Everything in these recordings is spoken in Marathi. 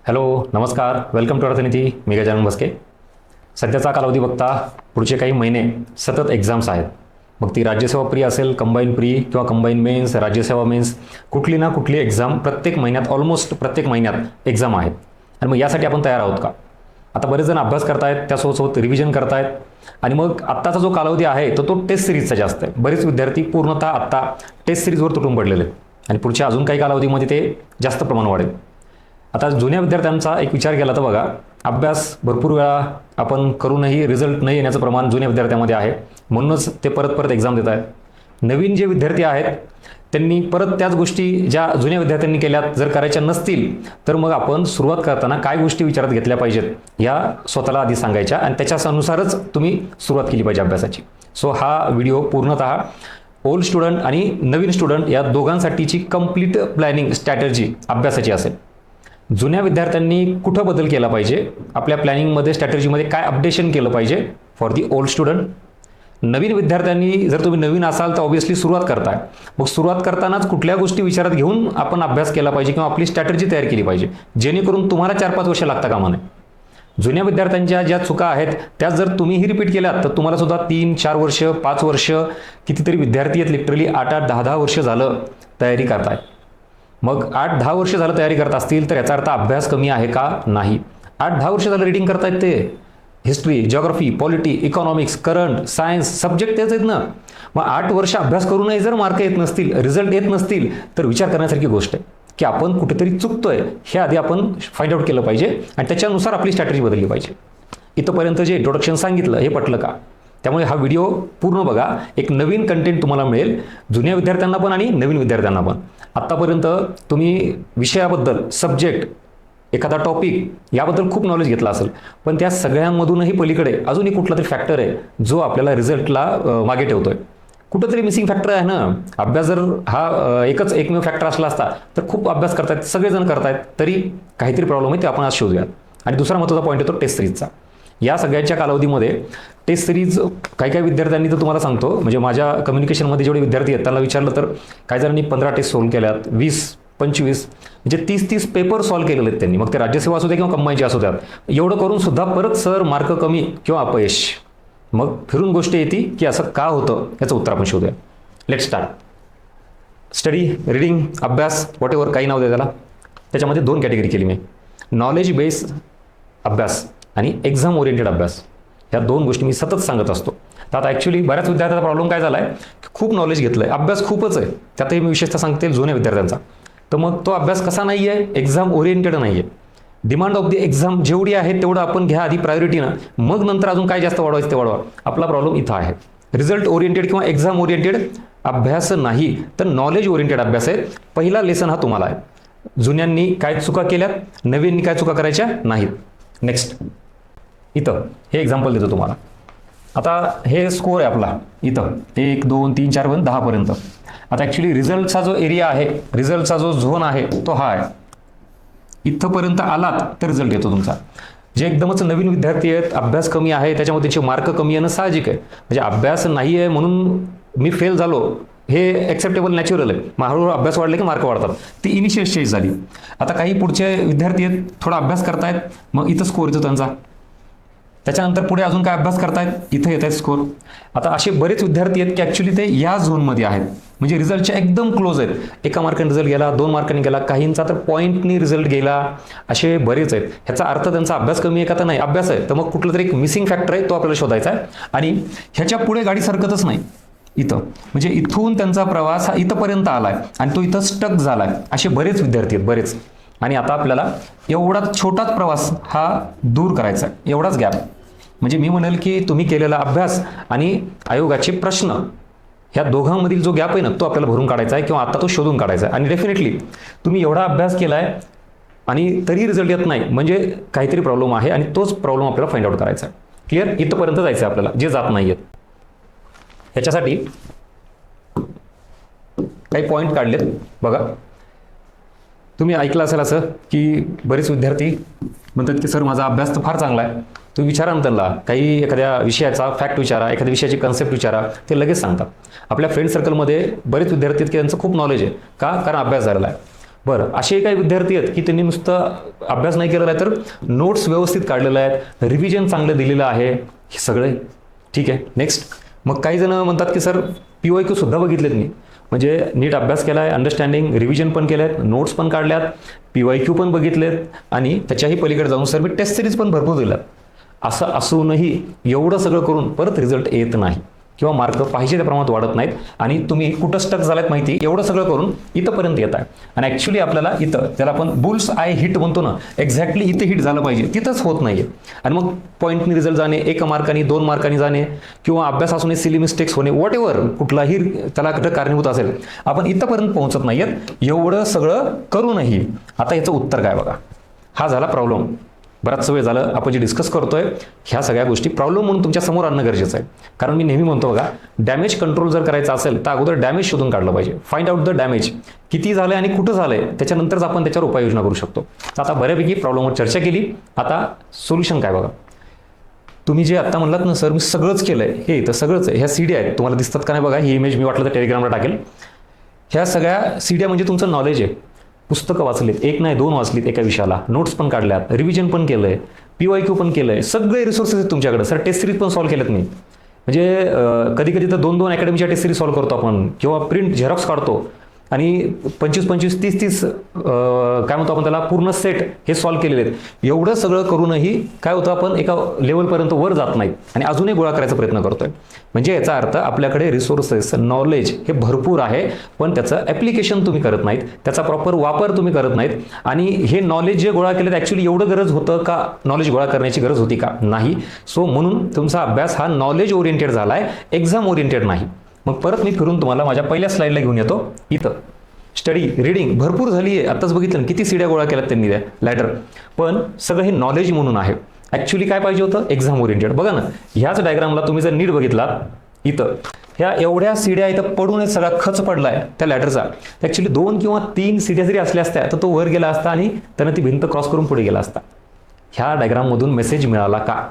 हॅलो नमस्कार, वेलकम टू अर्थनीती. मी गजानन बस्के. सध्याचा कालावधी बघता पुढचे काही महिने सतत एक्झाम्स आहेत. मग ती राज्यसेवा प्री असेल, कंबाईन प्री किंवा कंबाईन मेन्स, राज्यसेवा मेन्स, कुठली ना कुठली एक्झाम प्रत्येक महिन्यात, ऑलमोस्ट प्रत्येक महिन्यात एक्झाम आहेत. आणि मग यासाठी आपण तयार आहोत का? आता बरेच जण अभ्यास करतायत, त्यासोबत रिव्हिजन करतायत. आणि मग आत्ताचा जो कालावधी आहे तो टेस्ट सिरीजचा जास्त आहे. बरेच विद्यार्थी पूर्णतः आत्ता टेस्ट सिरीजवर तुटून पडलेले आहेत आणि पुढच्या अजून काही कालावधीमध्ये ते जास्त प्रमाण वाढेल. आता जुन्या विद्यार्थ्यांचा एक विचार केला तर बघा, अभ्यास भरपूर वेळा आपण करूनही रिझल्ट नाही येण्याचं प्रमाण जुन्या विद्यार्थ्यांमध्ये आहे. म्हणूनच ते परत परत एक्झाम देत आहेत. नवीन जे विद्यार्थी आहेत त्यांनी परत त्याच गोष्टी ज्या जुन्या विद्यार्थ्यांनी केल्यात जर करायच्या नसतील तर मग आपण सुरुवात करताना काय गोष्टी विचारात घेतल्या पाहिजेत ह्या स्वतःला आधी सांगायच्या आणि त्याच्यानुसारच तुम्ही सुरुवात केली पाहिजे अभ्यासाची. सो हा व्हिडिओ पूर्णतः ओल्ड स्टुडंट आणि नवीन स्टुडंट या दोघांसाठीची कंप्लीट प्लॅनिंग स्ट्रॅटर्जी अभ्यासाची असेल. जुन्या विद्यार्थ्यांनी कुठं बदल केला पाहिजे, आपल्या प्लॅनिंगमध्ये स्ट्रॅटर्जीमध्ये काय अपडेशन केलं पाहिजे फॉर दी ओल्ड स्टुडंट. नवीन विद्यार्थ्यांनी, जर तुम्ही नवीन असाल तर ऑब्व्हियसली सुरुवात करताय, मग सुरुवात करतानाच कुठल्या गोष्टी विचारात घेऊन आपण अभ्यास केला पाहिजे किंवा आपली स्ट्रॅटर्जी तयार केली पाहिजे, जेणेकरून तुम्हाला 4-5 वर्ष लागता कामा नये. जुन्या विद्यार्थ्यांच्या ज्या चुका आहेत त्या जर तुम्हीही रिपीट केल्यात तर तुम्हाला सुद्धा 3-4 वर्ष, 5 वर्ष, कितीतरी विद्यार्थी आहेत लिटरली 8-8, 10-10 वर्ष झालं तयारी करताय. मग 8-10 वर्ष झालं तयारी करत असतील तर याचा अर्थ अभ्यास कमी आहे का? नाही. 8-10 वर्ष झालं रीडिंग करतायत ते. History, geography, polity, economics, current, science subject तेच आहेत ना. मग 8 वर्ष अभ्यास करूनही जर मार्क येत नसतील, रिझल्ट येत नसतील तर विचार करण्यासारखी गोष्ट आहे की आपण कुठेतरी चुकतोय हे आधी आपण फाइंड आउट केलं पाहिजे आणि त्याच्यानुसार आपली स्ट्रॅटर्जी बदलली पाहिजे. इथंपर्यंत जे इंट्रोडक्शन सांगितलं हे पटलं का? त्यामुळे हा व्हिडिओ पूर्ण बघा. एक नवीन कंटेंट तुम्हाला मिळेल, जुन्या विद्यार्थ्यांना पण आणि नवीन विद्यार्थ्यांना पण. आत्तापर्यंत तुम्ही विषयाबद्दल, सब्जेक्ट, एखादा टॉपिक याबद्दल खूप नॉलेज घेतलं असेल, पण त्या सगळ्यांमधूनही पलीकडे अजूनही कुठला तरी फॅक्टर आहे जो आपल्याला रिझल्टला मागे ठेवतोय. कुठंतरी मिसिंग फॅक्टर आहे ना. अभ्यास जर हा एकमेव फॅक्टर असला असता तर खूप अभ्यास करतायत, सगळेजण करतायत, तरी काहीतरी प्रॉब्लेम आहे ते आपण आज शोधूयात. आणि दुसरा महत्त्वाचा पॉईंट येतो टेस्ट सिरीजचा. या सगळ्यांच्या कालावधीमध्ये टेस्ट सिरीज काही विद्यार्थ्यांनी तर तुम्हाला सांगतो, म्हणजे माझ्या कम्युनिकेशनमध्ये जेवढे विद्यार्थी आहेत त्यांना विचारलं तर काही जणांनी 15 टेस्ट सॉल्व्ह केल्यात, 20-25 म्हणजे 30-30 पेपर सॉल्व्ह केलेले आहेत त्यांनी. मग ते राज्यसेवा असू द्या किंवा कंबाईनचे असू द्यात. एवढं करून सुद्धा परत सर मार्क कमी किंवा अपयश. मग फिरून गोष्ट येते की असं का होतं याचं उत्तर आपण शोधूया. Let start. स्टडी, रीडिंग, अभ्यास, व्हॉट एव्हर काही नाव द्या त्याला. त्याच्यामध्ये 2 कॅटेगरी केली मी. नॉलेज बेस अभ्यास आणि एक्झाम ओरिएंटेड अभ्यास. ह्या 2 गोष्टी मी सतत सांगत असतो. तर आता ॲक्च्युली बऱ्याच विद्यार्थ्यांचा प्रॉब्लेम काय झाला आहे, खूप नॉलेज घेतलं आहे, अभ्यास खूपच आहे, त्यातही मी विशेषतः सांगते जुन्या विद्यार्थ्यांचा. तर मग तो अभ्यास कसा नाही आहे, एक्झाम ओरिएंटेड नाही आहे. डिमांड ऑफ द एक्झाम जेवढी आहे तेवढं आपण घ्या आधी प्रायोरिटीनं, मग नंतर अजून काय जास्त वाढवायचं ते वाढवा. आपला प्रॉब्लेम इथं आहे. रिझल्ट ओरिएंटेड किंवा एक्झाम ओरिएंटेड अभ्यास नाही तर नॉलेज ओरिएंटेड अभ्यास आहे. पहिला लेसन हा तुम्हाला आहे. जुन्यांनी काय चुका केल्यात, नवीननी काय चुका करायच्या नाहीत. नेक्स्ट, इथं हे एक्झाम्पल देतो तुम्हाला. आता हे स्कोअर आहे आपला इथं 1, 2, 3, 4 पर्यंत 10 पर्यंत. आता ॲक्च्युली रिझल्टचा जो एरिया आहे, रिझल्टचा जो झोन आहे तो हा आहे. इथंपर्यंत आलात तर रिझल्ट येतो तुमचा. जे एकदमच नवीन विद्यार्थी आहेत, अभ्यास कमी आहे, त्याच्यामध्ये त्यांचे मार्क कमी येणं साहजिक आहे. म्हणजे अभ्यास नाही आहे म्हणून मी फेल झालो हे ॲक्सेप्टेबल, नॅचरल आहे. मग हळूहळू अभ्यास वाढले की मार्क वाढतात. ती इनिशियल स्टेज झाली. आता काही पुढचे विद्यार्थी आहेत, थोडा अभ्यास करतायत, मग इथं स्कोअर येतो त्यांचा. त्याच्यानंतर पुढे अजून काय अभ्यास करतायत, इथं येत आहेत स्कोअर. आता असे बरेच विद्यार्थी आहेत की ॲक्च्युली ते या झोनमध्ये आहेत, म्हणजे रिझल्टच्या एकदम क्लोज आहेत. 1 मार्काने रिझल्ट गेला, 2 मार्कांनी गेला, काहींचा तर पॉईंटनी रिझल्ट गेला, असे बरेच आहेत. ह्याचा अर्थ त्यांचा अभ्यास कमी आहे का? तर नाही, अभ्यास आहे. तर मग कुठलं तरी एक मिसिंग फॅक्टर आहे, तो आपल्याला शोधायचा आहे. आणि ह्याच्या पुढे गाडी सरकतच नाही इथं, म्हणजे इथून त्यांचा प्रवास हा इथंपर्यंत आलाय आणि तो इथं स्टक झालाय. असे बरेच विद्यार्थी आहेत, बरेच. आणि आता आपल्याला एवढा छोटाच प्रवास हा दूर करायचा आहे, एवढाच गॅप. म्हणजे मी म्हणेल की तुम्ही केलेला अभ्यास आणि आयोगाचे प्रश्न ह्या दोघांमधील जो गॅप आहे ना तो आपल्याला भरून काढायचा आहे किंवा आता तो शोधून काढायचा आहे. आणि डेफिनेटली तुम्ही एवढा अभ्यास केला आहे आणि तरी रिझल्ट येत नाही म्हणजे काहीतरी प्रॉब्लेम आहे आणि तोच प्रॉब्लेम आपल्याला फाइंड आउट करायचा आहे. क्लिअर? इथंपर्यंत जायचं आहे आपल्याला, जे जात नाही आहेत. ह्याच्यासाठी काही पॉईंट काढलेत बघा. तुम्ही ऐकलं असेल असं की बरेच विद्यार्थी म्हणतात की सर माझा अभ्यास तर फार चांगला आहे. तुम्ही विचारा ना त्यांना, काही एखाद्या विषयाचा फॅक्ट विचारा, एखाद्या विषयाची कन्सेप्ट विचारा, ते लगेच सांगतात. आपल्या फ्रेंड सर्कलमध्ये बरेच विद्यार्थी आहेत की त्यांचं खूप नॉलेज आहे. का? कारण अभ्यास झालेला आहे. बरं, असे काही विद्यार्थी आहेत की त्यांनी नुसतं अभ्यास नाही केलेला आहे तर नोट्स व्यवस्थित काढलेले आहेत, रिव्हिजन चांगलं दिलेलं आहे, हे सगळे ठीक आहे. नेक्स्ट, मग काही जण म्हणतात की सर PYQ सुद्धा बघितलेत मी, म्हणजे नीट अभ्यास केला आहे, अंडरस्टँडिंग रिव्हिजन पण केलं आहेत, नोट्स पण काढल्यात, PYQ पण बघितलेत आणि त्याच्याही पलीकडे जाऊन सर मी टेस्ट सिरीज पण भरपूर दिल्यात. असं असूनही एवढं सगळं करून परत रिझल्ट येत नाही किंवा मार्क पाहिजे त्या प्रमाणात वाढत नाहीत आणि तुम्ही कुठं स्टक झालात माहिती, एवढं सगळं करून इथंपर्यंत येत आहे. आणि ॲक्च्युली आपल्याला इथं त्याला आपण बुल्स आय हिट म्हणतो ना, एक्झॅक्टली इथे हिट झालं पाहिजे, तिथंच होत नाही आहे. आणि मग पॉईंटनी रिझल्ट जाणे, 1 मार्कांनी 2 मार्कांनी जाणे किंवा अभ्यास असूनही सिली मिस्टेक्स होणे, वॉट एव्हर कुठलाही त्याला कुठं कारणीभूत असेल, आपण इथंपर्यंत पोहोचत नाही आहेत. एवढं सगळं करूनही आता याचं उत्तर काय बघा, हा झाला प्रॉब्लेम. बराच वेळ झालं आपण जे डिस्कस करतोय ह्या सगळ्या गोष्टी प्रॉब्लेम म्हणून तुमच्या समोर आणणं गरजेचं आहे. कारण मी नेहमी म्हणतो बघा, डॅमेज कंट्रोल जर करायचं असेल तर अगोदर डॅमेज शोधून काढलं पाहिजे. फाइंड आउट द डॅमेज, किती झालं आणि कुठं झालंय, त्याच्यानंतरच आपण त्याच्यावर उपाययोजना करू शकतो. तर आता बऱ्यापैकी प्रॉब्लेमवर चर्चा केली, आता सोल्युशन काय बघा. तुम्ही जे आत्ता म्हणलात ना सर मी सगळंच केलंय, हे तर सगळंच आहे. ह्या सीड्या आहेत, तुम्हाला दिसतात का नाही बघा, ही इमेज मी वाटलं तर टेलिग्रामला टाकेल. ह्या सगळ्या सीड्या म्हणजे तुमचं नॉलेज आहे. पुस्तकं वाचलीत, 1 नाही 2 वाचलीत एका विषयाला, नोट्स पण काढल्यात, रिव्हिजन पण केलंय, PYQ पण केलंय, सगळे रिसोर्सेस आहेत तुमच्याकडे. सर टेस्ट सिरीज पण सॉल्व्ह केलेत मी, म्हणजे कधी कधी तर 2-2 अकॅडमीच्या टेस्ट सिरीज सॉल्व्ह करतो आपण किंवा प्रिंट झेरॉक्स काढतो आणि 25-25, 30-30 काय म्हणतो आपण त्याला पूर्ण सेट हे सॉल्व्ह केलेले आहेत. एवढं सगळं करूनही काय होतं, आपण एका लेवलपर्यंत वर जात नाहीत आणि अजूनही गोळा करायचा प्रयत्न करतोय. म्हणजे याचा अर्थ आपल्याकडे रिसोर्सेस नॉलेज हे भरपूर आहे, पण त्याचं ॲप्लिकेशन तुम्ही करत नाहीत, त्याचा प्रॉपर वापर तुम्ही करत नाहीत. आणि हे नॉलेज जे गोळा केलं ॲक्च्युली एवढं गरज होतं का, नॉलेज गोळा करण्याची गरज होती का, नाही. सो म्हणून तुमचा अभ्यास हा नॉलेज ओरिएंटेड झाला आहे, एक्झाम ओरिएंटेड नाही. मग परत मी फिरून तुम्हाला माझ्या पहिल्या स्लाइडला घेऊन येतो. इथं स्टडी रीडिंग भरपूर झाली आहे, आत्ताच बघितलं किती सीड्या गोळा केल्यात त्यांनी त्या लॅडर, पण सगळं हे नॉलेज म्हणून आहे. ॲक्च्युली काय पाहिजे होतं, एक्झाम ओरिएंटेड. बघा ना, ह्याच डायग्रामला तुम्ही जर नीट बघितलात, इथं ह्या एवढ्या सीड्या इथं पडून सगळा खच पडलाय त्या लॅडरचा. ॲक्च्युली 2 किंवा 3 सीड्या जरी असल्या असत्या तर तो वर गेला असता आणि त्यानं ती भिंत क्रॉस करून पुढे गेला असता. ह्या डायग्राममधून मेसेज मिळाला का,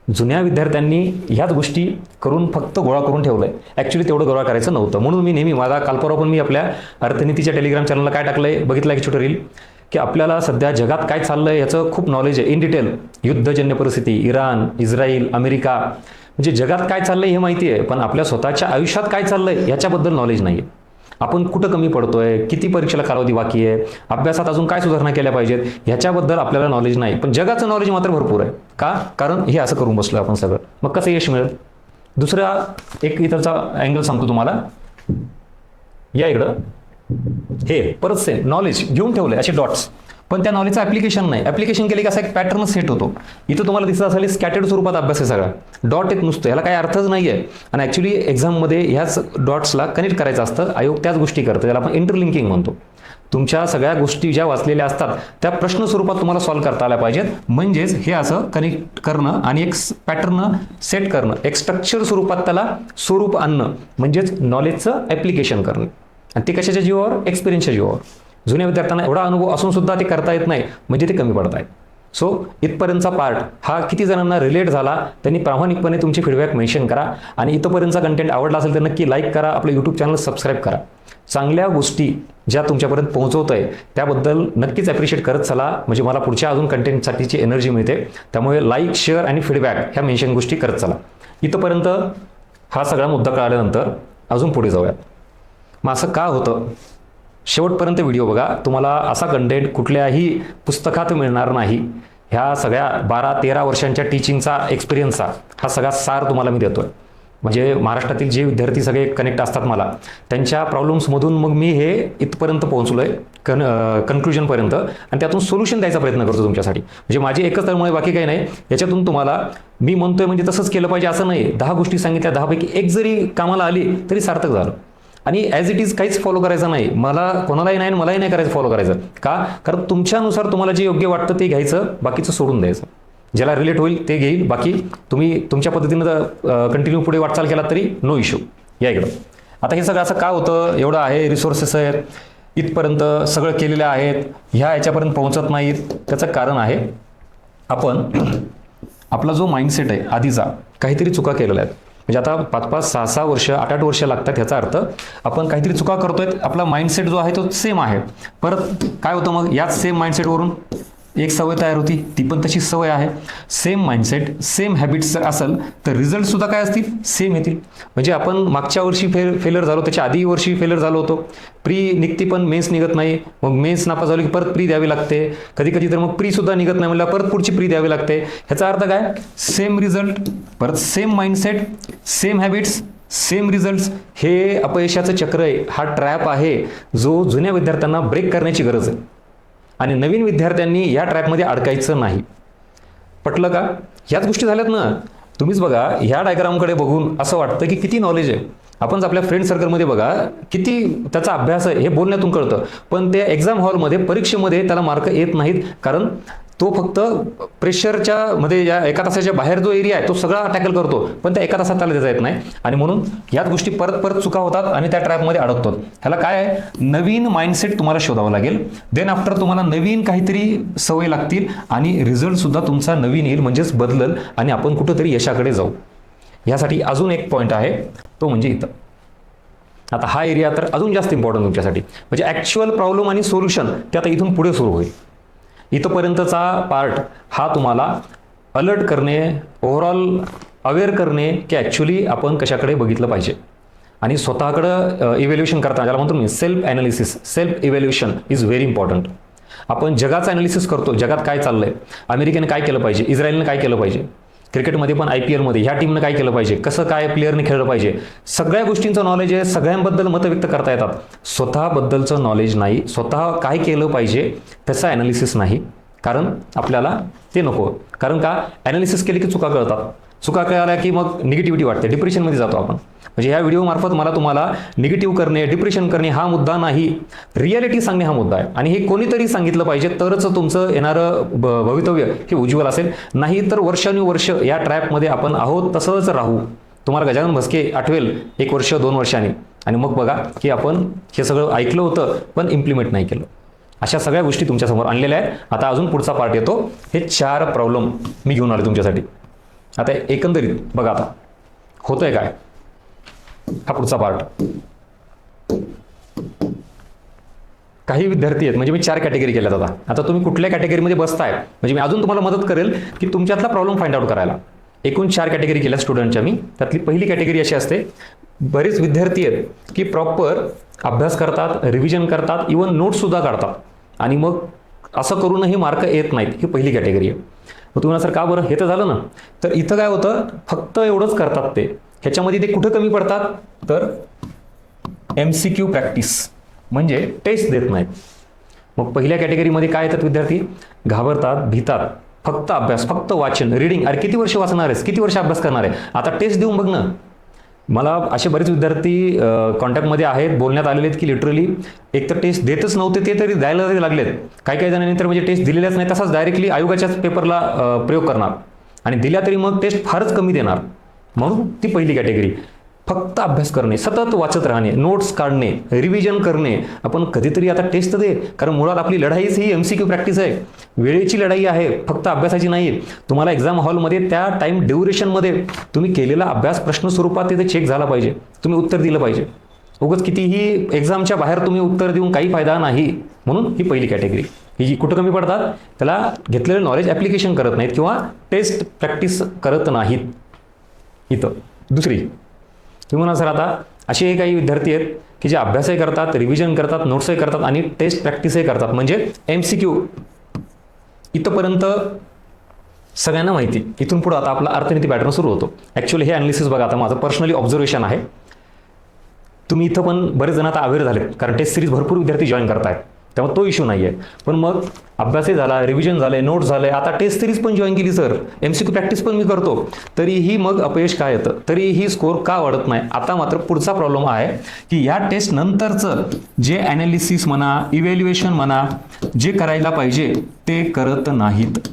जुन्या विद्यार्थ्यांनी ह्याच गोष्टी करून फक्त गोळा करून ठेवलंय. ॲक्च्युली तेवढं गोळा करायचं नव्हतं. म्हणून मी नेहमी माझा कालपरवा पण मी आपल्या अर्थनीतीच्या टेलिग्राम चॅनलला काय टाकलंय बघितलं एक छोटं रील, की आपल्याला सध्या जगात काय चाललंय याचं खूप नॉलेज आहे इन डिटेल. युद्धजन्य परिस्थिती, इराण, इस्रायल, अमेरिका, म्हणजे जगात काय चाललंय हे माहिती आहे, पण आपल्या स्वतःच्या आयुष्यात काय चाललंय याच्याबद्दल नॉलेज नाही आहे. आपण कुठं कमी पडतोय, किती परीक्षेला कालावधी बाकी आहे, अभ्यासात अजून काय सुधारणा केल्या पाहिजेत ह्याच्याबद्दल आपल्याला नॉलेज नाही. पण जगाचं नॉलेज मात्र भरपूर आहे. का, कारण हे असं करून बसलोय आपण सगळं. मग कसं यश मिळेल. दुसरा एक इथरचा अँगल सांगतो तुम्हाला, या इकडं हे परत सेम नॉलेज घेऊन ठेवलंय असे डॉट्स, पण त्या नॉलेजचं ॲप्लिकेशन नाही. ॲप्लिकेशन केले की असा एक पॅटर्न सेट होतो. इथं तुम्हाला दिसत असेल स्कॅटर्ड स्वरूपात अभ्यास आहे सगळा, डॉट येत नुसतं, याला काही अर्थच नाही आहे. आणि ॲक्च्युली एक्झाममध्ये ह्याच डॉट्सला कनेक्ट करायचं असतं. आयोग त्याच गोष्टी करतं, त्याला आपण इंटरलिंकिंग म्हणतो. तुमच्या सगळ्या गोष्टी ज्या वाचलेल्या असतात त्या प्रश्न स्वरूपात तुम्हाला सॉल्व्ह करता आल्या पाहिजेत. म्हणजेच हे असं कनेक्ट करणं आणि एक पॅटर्न सेट करणं, एक स्ट्रक्चर स्वरूपात त्याला स्वरूप आणणं, म्हणजेच नॉलेजचं ॲप्लिकेशन करणं. आणि ते कशाच्या जीवावर, एक्सपिरियन्सच्या जीवावर. जुन्या विद्यार्थ्यांना एवढा अनुभव असून सुद्धा ते करता येत नाही, म्हणजे ते कमी पडत आहेत. सो इथपर्यंतचा पार्ट हा किती जणांना रिलेट झाला त्यांनी प्रामाणिकपणे तुमचे फीडबॅक मेन्शन करा. आणि इथपर्यंतचा कंटेंट आवडला असेल तर नक्की लाईक करा, आपलं यूट्यूब चॅनल सबस्क्राईब करा. चांगल्या गोष्टी ज्या तुमच्यापर्यंत पोहोचवत आहे त्याबद्दल नक्कीच ॲप्रिशिएट करत चला, म्हणजे मला पुढच्या अजून कंटेंटसाठीची एनर्जी मिळते. त्यामुळे लाईक, शेअर आणि फीडबॅक ह्या मेन्शन गोष्टी करत चला. इथपर्यंत हा सगळा मुद्दा कळाल्यानंतर अजून पुढे जाऊयात. मग असं का होतं, शेवटपर्यंत व्हिडिओ बघा. तुम्हाला असा कंटेंट कुठल्याही पुस्तकात मिळणार नाही. ह्या सगळ्या 12-13 वर्षांच्या टीचिंगचा एक्सपिरियन्सचा हा सगळा सार तुम्हाला मी देतोय. म्हणजे महाराष्ट्रातील जे विद्यार्थी सगळे कनेक्ट असतात मला, त्यांच्या प्रॉब्लेम्समधून मग मी हे इथपर्यंत पोहोचलोय कन्क्लुजनपर्यंत, आणि त्यातून सोल्युशन द्यायचा प्रयत्न करतो तुमच्यासाठी. म्हणजे माझी एकच तळमळ, बाकी काही नाही. याच्यातून तुम्हाला मी म्हणतोय म्हणजे तसंच केलं पाहिजे असं नाही. 10 गोष्टी सांगितल्या, 10 पैकी एक जरी कामाला आली तरी सार्थक झालं. आणि ॲज इट इज काहीच फॉलो करायचं नाही. मला कोणालाही नाही, मलाही नाही करायचं फॉलो करायचं. का, कारण तुमच्यानुसार तुम्हाला जे योग्य वाटतं ते घ्यायचं, बाकीचं सोडून द्यायचं. ज्याला रिलेट होईल ते घेईल, बाकी तुम्ही तुमच्या पद्धतीनं कंटिन्यू पुढे वाटचाल केला तरी नो इश्यू. या इकडं आता हे सगळं असं का होतं, एवढं आहे, रिसोर्सेस आहेत, इथपर्यंत सगळं केलेलं आहेत, ह्या याच्यापर्यंत पोहोचत नाहीत. त्याचं कारण आहे आपण आपला जो माइंडसेट आहे आधीचा, काहीतरी चुका केलेल्या आहेत. म्हणजे आता 5-5, 6-6 वर्ष, 8-8 वर्ष लागतात. ह्याचा अर्थ आपण काहीतरी चुका करतोय, आपला माइंडसेट जो आहे तो सेम आहे. परत काय होतं मग, याच सेम माइंडसेटवरून एक सवय तयार होती, ती पण तशी सवय आहे. सेम माइंडसेट, सेम हॅबिट्स जर असेल तर रिझल्ट सुद्धा काय असतील, सेम येतील. म्हणजे आपण मागच्या वर्षी फेलर झालो, त्याच्या आधी वर्षी फेलर झालो होतो, प्री निघते पण मेन्स निघत नाही, मग मेन्स नापास झाली की परत प्री द्यावी लागते, कधी कधी तर मग प्री सुद्धा निघत नाही म्हणलं परत पुढची प्री द्यावी लागते. ह्याचा अर्थ काय, सेम रिझल्ट, परत same mindset, same habits, same results. हे अपयशाचं चक्र आहे, हा ट्रॅप आहे जो जुन्या विद्यार्थ्यांना ब्रेक करण्याची गरज आहे आणि नवीन विद्यार्थ्यांनी या ट्रॅपमध्ये अडकायचं नाही. पटलं का? ह्याच गोष्टी झाल्यात ना. तुम्हीच बघा, ह्या डायग्रामकडे बघून असं वाटतं की किती नॉलेज आहे. आपण आपल्या फ्रेंड सर्कलमध्ये बघा किती त्याचा अभ्यास आहे हे बोलण्यातून कळतं, पण ते एक्झाम हॉलमध्ये परीक्षेमध्ये त्याला मार्क येत नाहीत, कारण तो फक्त प्रेशरच्या मध्ये या एका तासाच्या बाहेर जो एरिया आहे तो सगळा टॅकल करतो, पण त्या एका तासात त्याला देता येत नाही आणि म्हणून याच गोष्टी परत परत चुका होतात आणि त्या ट्रॅपमध्ये अडकतो. ह्याला काय आहे, नवीन माइंडसेट तुम्हाला शोधावं लागेल. देन आफ्टर तुम्हाला नवीन काहीतरी सवय लागतील आणि रिझल्ट सुद्धा तुमचा नवीन येईल, म्हणजेच बदलल आणि आपण कुठंतरी यशाकडे जाऊ. यासाठी अजून एक पॉईंट आहे, तो म्हणजे इथं. आता हा एरिया तर अजून जास्त इम्पॉर्टंट तुमच्यासाठी, म्हणजे ॲक्च्युअल प्रॉब्लेम आणि सोल्युशन ते आता इथून पुढे सुरू होईल. इथंपर्यंतचा पार्ट हा तुम्हाला अलर्ट करणे, ओव्हरऑल अवेअर करणे की ॲक्च्युली आपण कशाकडे बघितलं पाहिजे आणि स्वतःकडं इव्हॅल्युएशन करताना, ज्याला म्हणतो मी self analysis, self evaluation is very important. आपण जगाचं ॲनालिसिस करतो, जगात काय चाललंय, अमेरिकेने काय केलं पाहिजे, इस्रायलने काय केलं पाहिजे, क्रिकेटमध्ये पण IPLमध्ये ह्या टीमनं काय केलं पाहिजे, कसं काय प्लेअरने खेळलं पाहिजे, सगळ्या गोष्टींचं नॉलेज आहे, सगळ्यांबद्दल मतं व्यक्त करता येतात. स्वतःबद्दलचं नॉलेज नाही, स्वतः काय केलं पाहिजे त्याचा ॲनालिसिस नाही, कारण आपल्याला ते नको. कारण का, ॲनालिसिस केली की चुका कळतात, चुका कळाल्या की मग निगेटिव्हिटी वाटते, डिप्रेशनमध्ये जातो आपण. म्हणजे ह्या व्हिडिओमार्फत मला तुम्हाला निगेटिव्ह करणे, डिप्रेशन करणे हा मुद्दा नाही, रिॲलिटी सांगणे हा मुद्दा आहे. आणि हे कोणीतरी सांगितलं पाहिजे तरच तुमचं येणारं भवितव्य हे उज्ज्वल असेल, नाही तर वर्षानुवर्ष या ट्रॅपमध्ये आपण आहोत तसंच राहू. तुम्हाला गजानन भस्के आठवेल 1 वर्ष 2 वर्षांनी, आणि मग बघा की आपण हे सगळं ऐकलं होतं पण इम्प्लिमेंट नाही केलं. अशा सगळ्या गोष्टी तुमच्यासमोर आणलेल्या आहेत. आता अजून पुढचा पार्ट येतो, हे 4 प्रॉब्लेम मी घेऊन आलो तुमच्यासाठी. आता एकंदरीत बघा आता होतंय काय, हा पुढचा पार्ट. काही विद्यार्थी आहेत, म्हणजे मी 4 कॅटेगरी केल्यात. आता तुम्ही कुठल्या कॅटेगरीमध्ये बसताय, म्हणजे मी अजून तुम्हाला मदत करेल की तुमच्यातला प्रॉब्लेम फाइंड आउट करायला. एकूण 4 कॅटेगरी केल्या स्टुडंटच्या मी. त्यातली पहिली कॅटेगरी अशी असते, बरेच विद्यार्थी आहेत की प्रॉपर अभ्यास करतात, रिव्हिजन करतात, इवन नोट्ससुद्धा काढतात आणि मग असं करूनही मार्क येत नाहीत. ही पहिली कॅटेगरी आहे. मग तुम्हाला सर का बरं, हे तर झालं ना. तर इथं काय होतं, फक्त एवढंच करतात ते. ह्याच्यामध्ये ते कुठं कमी पडतात, तर MCQ प्रॅक्टिस, म्हणजे टेस्ट देत नाहीत. मग पहिल्या कॅटेगरीमध्ये काय येतात विद्यार्थी, घाबरतात, भीतात, फक्त अभ्यास, फक्त वाचन, रीडिंग. अरे किती वर्ष वाचणार आहेस, किती वर्ष अभ्यास करणार आहे, आता टेस्ट देऊन बघ ना. मला असे बरेच विद्यार्थी कॉन्टॅक्टमध्ये आहेत, बोलण्यात आलेले आहेत की लिटरली एक तर टेस्ट देतच नव्हते ते तरी द्यायला तरी लागलेत. काही जणांनी तर म्हणजे टेस्ट दिलेल्याच नाही, तसाच डायरेक्टली आयोगाच्याच पेपरला प्रयोग करणार आणि दिल्या तरी मग टेस्ट फारच कमी देणार. म्हणून ती पहिली कॅटेगरी. फक्त अभ्यास करणे, सतत वाचत राहणे, नोट्स काढणे, रिव्हिजन करणे. आपण कधीतरी आता टेस्ट दे, कारण मुळात आपली लढाईच ही MCQ प्रॅक्टिस आहे, वेळेची लढाई आहे, फक्त अभ्यासाची नाही. तुम्हाला एक्झाम हॉलमध्ये त्या टाइम ड्युरेशनमध्ये तुम्ही केलेला अभ्यास प्रश्न स्वरूपात तिथे चेक झाला पाहिजे, तुम्ही उत्तर दिलं पाहिजे. उगाच कितीही एक्झामच्या बाहेर तुम्ही उत्तर देऊन काही फायदा नाही. म्हणून ही पहिली कॅटेगरी. ही जी कुठं कमी पडतात, त्याला घेतलेलं नॉलेज ॲप्लिकेशन करत नाहीत किंवा टेस्ट प्रॅक्टिस करत नाहीत. इथं दुसरी, तुम्ही म्हणा सर आता असे काही विद्यार्थी आहेत की जे अभ्यासही करतात, रिव्हिजन करतात, नोट्सही करतात आणि टेस्ट प्रॅक्टिसही करतात, म्हणजे MCQ. इथंपर्यंत सगळ्यांना माहिती. इथून पुढं आता आपला अर्थनीती पॅटर्न सुरू होतो. ॲक्च्युअली हे ॲनालिसिस बघा, आता माझं पर्सनली ऑब्झर्वेशन आहे. तुम्ही इथं पण बरेच जण आता अवेअर झालेत, कारण टेस्ट सिरीज भरपूर विद्यार्थी जॉईन करतायत, त्यामुळे तो इश्यू नाही आहे. पण मग अभ्यासही झाला, रिव्हिजन झालं, नोट्स झाले, आता टेस्ट सिरीज पण जॉईन केली सर, MCQ प्रॅक्टिस पण मी करतो, तरीही मग अपयश काय येतं, तरीही स्कोर का वाढत नाही. आता मात्र पुढचा प्रॉब्लेम आहे की या टेस्ट नंतरचं जे ॲनालिसिस म्हणा, इव्हॅल्युएशन म्हणा, जे करायला पाहिजे ते करत नाहीत.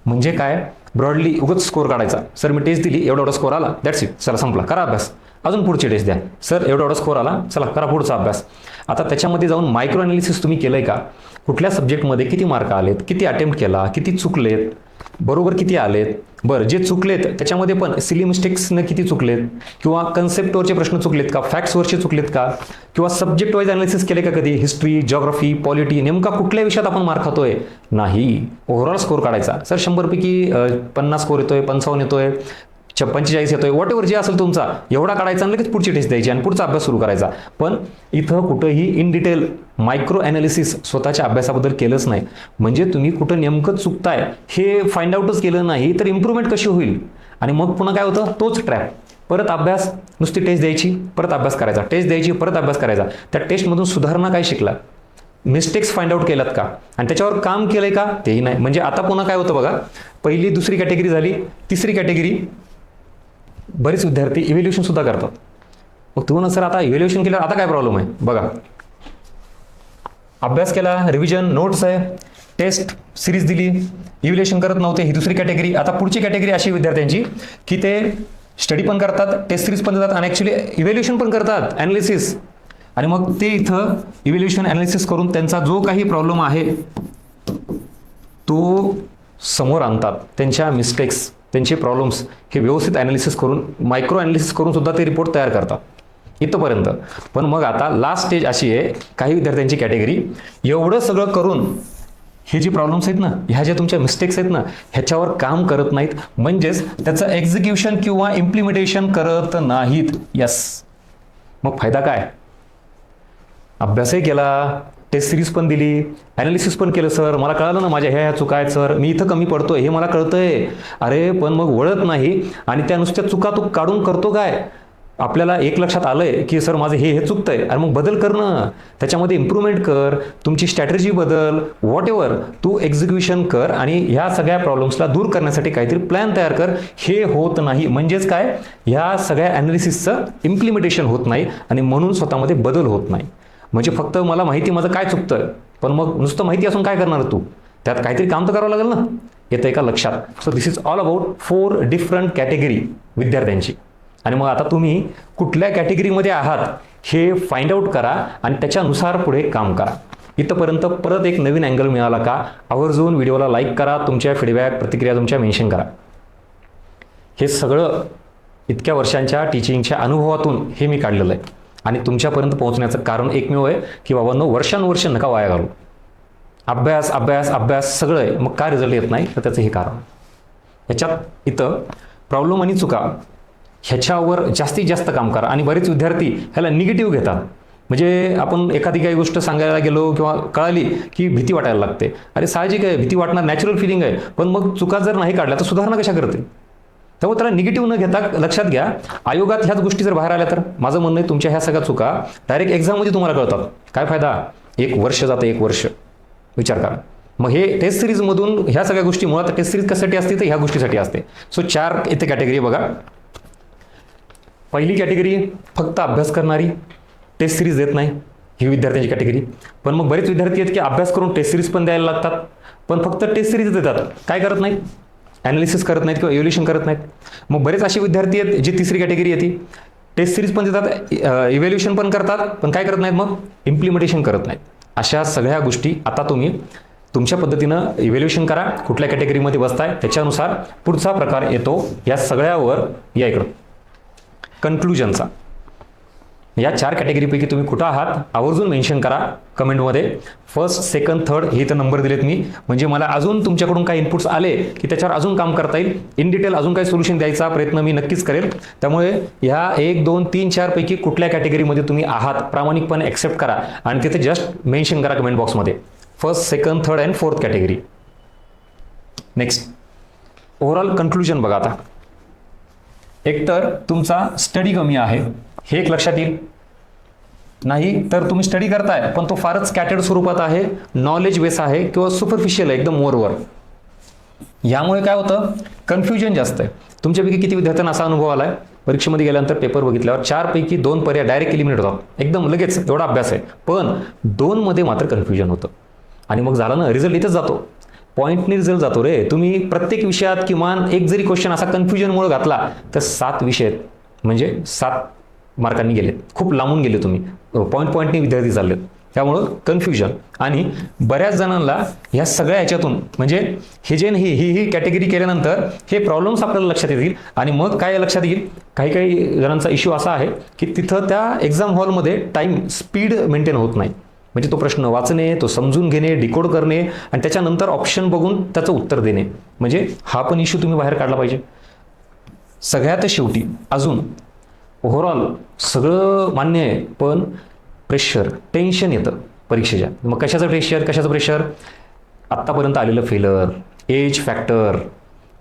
म्हणजे काय, ब्रॉडली उगाच स्कोर काढायचा, सर मी टेस्ट दिली, एवढा स्कोर आला, दॅट्स इट, चला संपला, करा अभ्यास, अजून पुढची टेस्ट द्या, सर एवढा स्कोर आला, चला करा पुढचा अभ्यास. आता त्याच्यामध्ये जाऊन मायक्रो ॲनालिसिस तुम्ही केलंय का, कुठल्या सब्जेक्टमध्ये किती मार्क आलेत, किती अटेम्प्ट केला, किती चुकलेत, बरोबर किती आलेत, बरं जे चुकलेत त्याच्यामध्ये पण सिली मिस्टेक्सनं किती चुकलेत, किंवा कन्सेप्टवरचे प्रश्न चुकलेत का, फॅक्ट्सवरचे चुकलेत का, किंवा सब्जेक्ट वाईज अनालिसिस केले का कधी, हिस्ट्री, जिओग्राफी, पॉलिटी, नेमका कुठल्या विषयात आपण मार्क खातोय, नाही. ओव्हरऑल स्कोर काढायचा. सर 100पैकी 50 स्कोर येतोय, 55 येतोय, 45 येतोय, वॉट एव्हर जे असेल तुमचा एवढा काढायचा आणि लगेच पुढची टेस्ट द्यायची आणि पुढचा अभ्यास सुरू करायचा. पण इथं कुठंही इन डिटेल मायक्रो ॲनालिसिस स्वतःच्या अभ्यासाबद्दल केलंच नाही. म्हणजे तुम्ही कुठं नेमकं चुकताय हे फाइंड आउटच केलं नाही तर इम्प्रूव्हमेंट कशी होईल. आणि मग पुन्हा काय होतं, तोच ट्रॅप. परत अभ्यास, नुसती टेस्ट द्यायची, परत अभ्यास करायचा, टेस्ट द्यायची, परत अभ्यास करायचा. त्या टेस्टमधून सुधारणा काय शिकला, मिस्टेक्स फाइंड आउट केलात का, आणि त्याच्यावर काम केलंय का, तेही नाही. म्हणजे आता पुन्हा काय होतं बघा, पहिली दुसरी कॅटेगरी झाली, तिसरी कॅटेगरी बरेच विद्यार्थी इव्हॅल्युएशन सुद्धा करतात. मग तुम्हाला सर आता इव्हॅल्युएशन केल्यावर आता काय प्रॉब्लेम आहे बघा, अभ्यास केला, रिव्हिजन, नोट्स आहे, टेस्ट सिरीज दिली, इव्हॅल्युएशन करत नव्हते, ही दुसरी कॅटेगरी. आता पुढची कॅटेगरी अशी विद्यार्थ्यांची की ते स्टडी पण करतात, टेस्ट सिरीज पण देतात आणि ॲक्च्युली इव्हॅल्युएशन पण करतात, ॲनालिसिस. आणि मग ते इथं इव्हॅल्युएशन ॲनालिसिस करून त्यांचा जो काही प्रॉब्लेम आहे तो समोर आणतात. त्यांच्या मिस्टेक्स, त्यांचे प्रॉब्लेम्स हे व्यवस्थित ॲनालिसिस करून, मायक्रो ॲनालिसिस करून सुद्धा ते रिपोर्ट तयार करतात. इथंपर्यंत. पण मग आता लास्ट स्टेज अशी आहे, काही विद्यार्थ्यांची कॅटेगरी एवढं सगळं करून हे जे प्रॉब्लेम्स आहेत ना, ह्या ज्या तुमच्या मिस्टेक्स आहेत ना, ह्याच्यावर काम करत नाहीत. म्हणजेच त्याचं एक्झिक्युशन किंवा इम्प्लिमेंटेशन करत नाहीत. यस, मग फायदा काय, अभ्यासही केला, टेस्ट सिरीज पण दिली, ॲनालिसिस पण केलं, सर मला कळालं ना माझ्या ह्या चुका आहेत, सर मी इथं कमी पडतोय हे मला कळतंय. अरे पण मग वळत नाही आणि त्या नुसत्या चुका तू काढून करतो काय. आपल्याला एक लक्षात आलंय की सर माझं हे चुकतंय, आणि मग बदल करणं, त्याच्यामध्ये इम्प्रूव्हमेंट कर, तुमची स्ट्रॅटेजी बदल, व्हॉट एव्हर तू एक्झिक्युशन कर आणि ह्या सगळ्या प्रॉब्लेम्सला दूर करण्यासाठी काहीतरी प्लॅन तयार कर. हे होत नाही. म्हणजेच काय, ह्या सगळ्या ॲनालिसिसचं इम्प्लिमेंटेशन होत नाही आणि म्हणून स्वतःमध्ये बदल होत नाही. म्हणजे फक्त मला माहिती माझं काय चुकतं, पण मग नुसतं माहिती असून काय करणार तू, त्यात काहीतरी काम तर करावं लागेल ना. येतं एका लक्षात. So this is all about 4 different category विद्यार्थ्यांची. आणि मग आता तुम्ही कुठल्या कॅटेगरीमध्ये आहात हे फाइंड आउट करा आणि त्याच्यानुसार पुढे काम करा. इथंपर्यंत परत एक नवीन अँगल मिळाला का, आवर्जून व्हिडिओला लाईक करा, तुमच्या फीडबॅक, प्रतिक्रिया तुमच्या मेन्शन करा. हे सगळं इतक्या वर्षांच्या टीचिंगच्या अनुभवातून हे मी काढलेलं आहे आणि तुमच्यापर्यंत पोहोचण्याचं कारण एकमेव आहे की बाबांनो, वर्षानुवर्ष नका वाया घालू. अभ्यास अभ्यास अभ्यास सगळं आहे, मग काय रिझल्ट येत नाही, तर त्याचं हे कारण. ह्याच्यात इथं प्रॉब्लेम आणि चुका ह्याच्यावर जास्तीत जास्त काम करा. आणि बरेच विद्यार्थी ह्याला निगेटिव्ह घेतात. म्हणजे आपण एखादी काही गोष्ट सांगायला गेलो किंवा कळाली की भीती वाटायला लागते. अरे साहजिक आहे, भीती वाटणार, नॅचरल फिलिंग आहे. पण मग चुका जर नाही काढल्या तर सुधारणा कशा करतील. त्यामुळे त्याला निगेटिव्ह न घेता लक्षात घ्या, आयोगात ह्याच गोष्टी जर बाहेर आल्या तर माझं म्हणणं आहे तुमच्या ह्या सगळ्या चुका डायरेक्ट एक्झाममध्ये तुम्हाला कळतात. काय फायदा, 1 वर्ष जातं, 1 वर्ष. विचार करा. मग हे टेस्ट सिरीजमधून ह्या सगळ्या गोष्टी, मुळात टेस्ट सिरीज कशासाठी असते तर ह्या गोष्टीसाठी असते. सो 4 इथे कॅटेगरी बघा. पहिली कॅटेगरी फक्त अभ्यास करणारी, टेस्ट सिरीज देत नाही, ही विद्यार्थ्यांची कॅटेगरी. पण मग बरेच विद्यार्थी आहेत की अभ्यास करून टेस्ट सिरीज पण द्यायला लागतात, पण फक्त टेस्ट सिरीज देतात, काय करत नाहीत, ॲनालिसिस करत नाहीत किंवा इव्हॅल्युएशन करत नाहीत. मग बरेच असे विद्यार्थी आहेत जी तिसरी कॅटेगरी येते, टेस्ट सिरीज पण देतात, इव्हॅल्युएशन पण करतात, पण काय करत नाहीत, मग इम्प्लिमेंटेशन करत नाहीत. अशा सगळ्या गोष्टी आता तुम्ही तुमच्या पद्धतीनं इव्हॅल्युएशन करा, कुठल्या कॅटेगरीमध्ये बसताय त्याच्यानुसार पुढचा प्रकार येतो. या सगळ्यावर या इकडं कन्क्लुजनचा, या 4 कॅटेगरीपैकी तुम्ही कुठं आहात आवर्जून मेन्शन करा कमेंटमध्ये. फर्स्ट, सेकंड, थर्ड हे इथं नंबर दिलेत मी, म्हणजे मला अजून तुमच्याकडून काही इनपुट्स आले की त्याच्यावर अजून काम करता येईल. इन डिटेल अजून काही सोल्युशन द्यायचा प्रयत्न मी नक्कीच करेल. त्यामुळे ह्या 1, 2, 3, 4 पैकी कुठल्या कॅटेगरीमध्ये तुम्ही आहात प्रामाणिकपणे ॲक्सेप्ट करा आणि तिथे जस्ट मेन्शन करा कमेंट बॉक्समध्ये. First, second, third and fourth category. Next, overall conclusion बघा. आता एकतर तुमचा स्टडी कमी आहे हे एक लक्षात येईल, नाही तर तुम्ही स्टडी करताय पण तो फारच स्कॅटर्ड स्वरूपात आहे, नॉलेज बेस आहे किंवा सुपरफिशियल आहे, एकदम वरवर. यामुळे काय होतं, कन्फ्युजन जास्त आहे. तुमच्यापैकी किती विद्यार्थ्यांना असा अनुभव आलाय, परीक्षेमध्ये गेल्यानंतर पेपर बघितल्यावर 4 पैकी 2 पर्याय डायरेक्ट एलिमिनेट होतात, एकदम लगेच, एवढा अभ्यास आहे, पण 2 मध्ये मात्र कन्फ्युजन होतं. आणि मग झालं ना, रिझल्ट इथंच जातो, पॉईंटने रिझल्ट जातो रे. तुम्ही प्रत्येक विषयात किमान एक जरी क्वेश्चन असा कन्फ्युजनमुळे घातला तर 7 विषय आहेत, म्हणजे 7 मार्कांनी गेलेत, खूप लांबून गेले तुम्ही, पॉईंटने विद्यार्थी चाललेत. त्यामुळं कन्फ्युजन. आणि बऱ्याच जणांना ह्या सगळ्या ह्याच्यातून म्हणजे हे जे ही कॅटेगरी केल्यानंतर हे प्रॉब्लेम्स आपल्याला लक्षात येतील. आणि मग काय लक्षात येईल, काही काही जणांचा इश्यू असा आहे की तिथं त्या एक्झाम हॉलमध्ये टाईम स्पीड मेंटेन होत नाही. म्हणजे तो प्रश्न वाचणे, तो समजून घेणे, डिकोड करणे आणि त्याच्यानंतर ऑप्शन बघून त्याचं उत्तर देणे. म्हणजे हा पण इश्यू तुम्ही बाहेर काढला पाहिजे. सगळ्यात शेवटी अजून ओव्हरऑल सगळं मान्य आहे, पण प्रेशर, टेन्शन येतं परीक्षेच्या. मग कशाचं प्रेशर? आत्तापर्यंत आलेलं फेलर, एज फॅक्टर,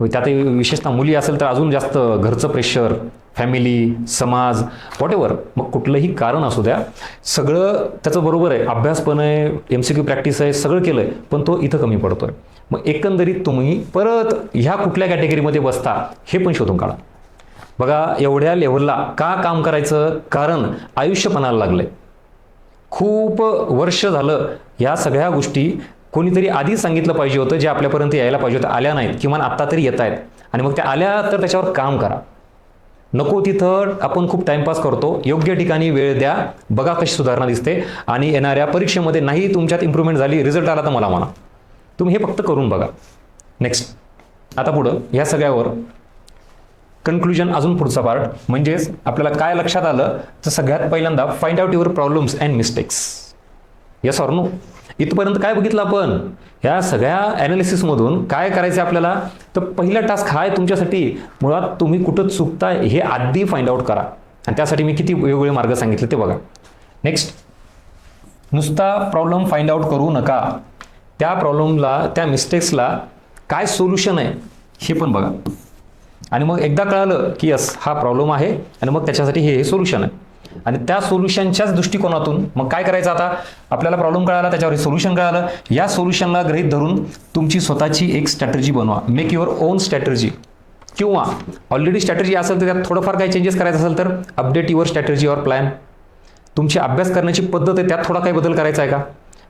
त्यात विशेषतः मुली असेल तर अजून जास्त घरचं प्रेशर, फॅमिली, समाज, व्हॉटेवर. मग कुठलंही कारण असू द्या, सगळं त्याचं बरोबर आहे. अभ्यास पण आहे, MCQ प्रॅक्टिस आहे, सगळं केलं आहे, पण तो इथं कमी पडतोय. मग एकंदरीत तुम्ही परत ह्या कुठल्या कॅटेगरीमध्ये बसता हे पण शोधून काढा. बघा, एवढ्या लेव्हलला का काम करायचं? कारण आयुष्य पणाला लागलंय. खूप वर्ष झालं या सगळ्या गोष्टी कोणीतरी आधी सांगितलं पाहिजे होतं, जे आपल्यापर्यंत यायला पाहिजे होतं, आल्या नाहीत, किमान आत्ता तरी येत आहेत. आणि मग त्या आल्या तर त्याच्यावर काम करा. नको तिथं आपण खूप टाइमपास करतो. योग्य ठिकाणी वेळ द्या, बघा कशी सुधारणा दिसते. आणि येणाऱ्या परीक्षेमध्ये नाही तुमच्यात इम्प्रूव्हमेंट झाली, रिझल्ट आला तर मला म्हणा. तुम्ही हे फक्त करून बघा. नेक्स्ट, आता पुढं ह्या सगळ्यावर कन्क्लुजन, अजून पुढचा पार्ट म्हणजेच आपल्याला काय लक्षात आलं तर सगळ्यात पहिल्यांदा find out your problems and mistakes. Yes or no? इथपर्यंत काय बघितलं आपण? ह्या सगळ्या ॲनालिसिसमधून काय करायचं आपल्याला? तर पहिला टास्क हा आहे तुमच्यासाठी, मुळात तुम्ही कुठं चुकताय हे आधी फाइंड आउट करा. आणि त्यासाठी मी किती वेगवेगळे मार्ग सांगितले ते बघा. नेक्स्ट, नुसता प्रॉब्लेम फाइंड आउट करू नका. त्या प्रॉब्लेमला, त्या मिस्टेक्सला काय सोल्युशन आहे हे पण बघा. आणि मग एकदा कळालं की यस हा प्रॉब्लेम आहे आणि मग त्याच्यासाठी हे सोल्युशन आहे. आणि त्या सोल्युशनच्याच दृष्टिकोनातून मग काय करायचं? आता आपल्याला प्रॉब्लेम कळाला, त्याच्यावर सोल्युशन कळालं. या सोल्युशनला गृहीत धरून तुमची स्वतःची एक स्ट्रॅटेजी बनवा. Make your on strategy. किंवा ऑलरेडी स्ट्रॅटेजी असेल तर त्यात थोडंफार काही चेंजेस करायचं असेल तर update your strategy or plan. तुमची अभ्यास करण्याची पद्धत आहे, त्यात थोडा काही बदल करायचा आहे का?